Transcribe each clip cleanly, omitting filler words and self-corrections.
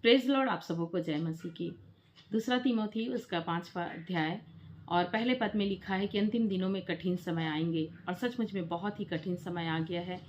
Praise Lord. आप सबों को जय मसीह की। दूसरा तीमुथी उसका 5वां अध्याय और पहले पद में लिखा है कि अंतिम दिनों में कठिन समय आएंगे, और सचमुच में बहुत ही कठिन समय आ गया है।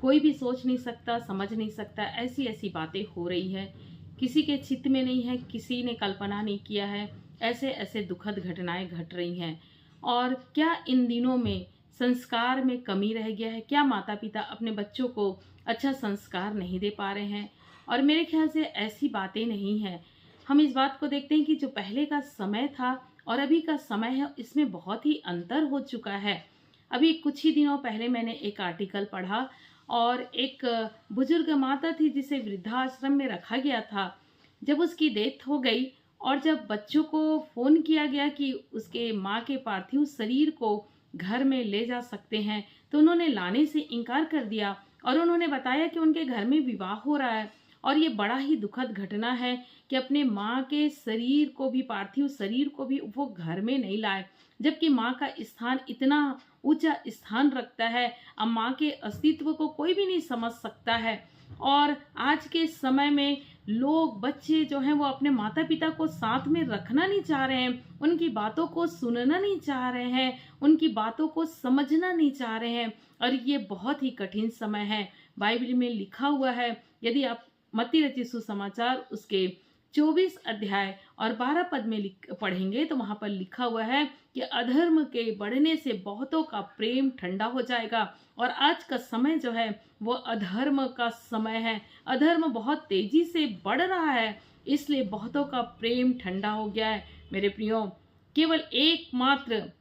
कोई भी सोच नहीं सकता, समझ नहीं सकता, ऐसी ऐसी बातें हो रही है, किसी के चित्त में नहीं है, किसी ने कल्पना नहीं किया है, ऐसे ऐसे दुखद घटनाएं घट रही हैं। और क्या इन दिनों में संस्कार में कमी रह गया है? क्या माता पिता अपने बच्चों को अच्छा संस्कार नहीं दे पा रहे हैं? और मेरे ख्याल से ऐसी बातें नहीं है। हम इस बात को देखते हैं कि जो पहले का समय था और अभी का समय है, इसमें बहुत ही अंतर हो चुका है। अभी कुछ ही दिनों पहले मैंने एक आर्टिकल पढ़ा, और एक बुजुर्ग माता थी जिसे वृद्धाश्रम में रखा गया था। जब उसकी डेथ हो गई और जब बच्चों को फोन किया गया कि उसके माँ के पार्थिव शरीर को घर में ले जा सकते हैं, तो उन्होंने लाने से इनकार कर दिया और उन्होंने बताया कि उनके घर में विवाह हो रहा है। और ये बड़ा ही दुखद घटना है कि अपने माँ के शरीर को भी, पार्थिव शरीर को भी वो घर में नहीं लाए, जबकि माँ का स्थान इतना ऊंचा स्थान रखता है। अब माँ के अस्तित्व को कोई भी नहीं समझ सकता है। और आज के समय में लोग, बच्चे जो हैं, वो अपने माता पिता को साथ में रखना नहीं चाह रहे हैं, उनकी बातों को सुनना नहीं चाह रहे हैं, उनकी बातों को समझना नहीं चाह रहे हैं। और ये बहुत ही कठिन समय है। बाइबल में लिखा हुआ है, यदि आप मत्ती रचित सुसमाचार उसके 24 अध्याय और 12 पद में पढ़ेंगे, तो वहां पर लिखा हुआ है कि अधर्म के बढ़ने से बहुतों का प्रेम ठंडा हो जाएगा। और आज का समय जो है वो अधर्म का समय है। अधर्म बहुत तेजी से बढ़ रहा है, इसलिए बहुतों का प्रेम ठंडा हो गया है। मेरे प्रियो, केवल एकमात्र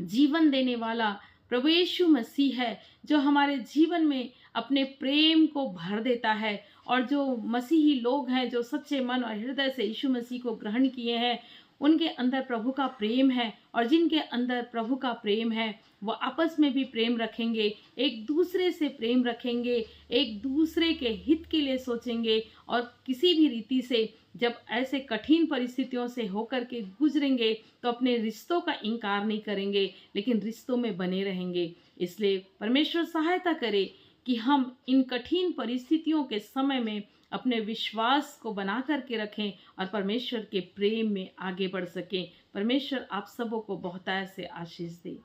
जीवन देने वाला प्रभु यीशु मसीह है, जो हमारे जीवन में अपने प्रेम को भर देता है। और जो मसीही लोग हैं, जो सच्चे मन और हृदय से यीशु मसीह को ग्रहण किए हैं, उनके अंदर प्रभु का प्रेम है। और जिनके अंदर प्रभु का प्रेम है, वो आपस में भी प्रेम रखेंगे, एक दूसरे से प्रेम रखेंगे, एक दूसरे के हित के लिए सोचेंगे। और किसी भी रीति से जब ऐसे कठिन परिस्थितियों से होकर के गुजरेंगे, तो अपने रिश्तों का इनकार नहीं करेंगे, लेकिन रिश्तों में बने रहेंगे। इसलिए परमेश्वर सहायता करे कि हम इन कठिन परिस्थितियों के समय में अपने विश्वास को बना करके रखें और परमेश्वर के प्रेम में आगे बढ़ सकें। परमेश्वर आप सबों को बहुतायत से आशीष दे।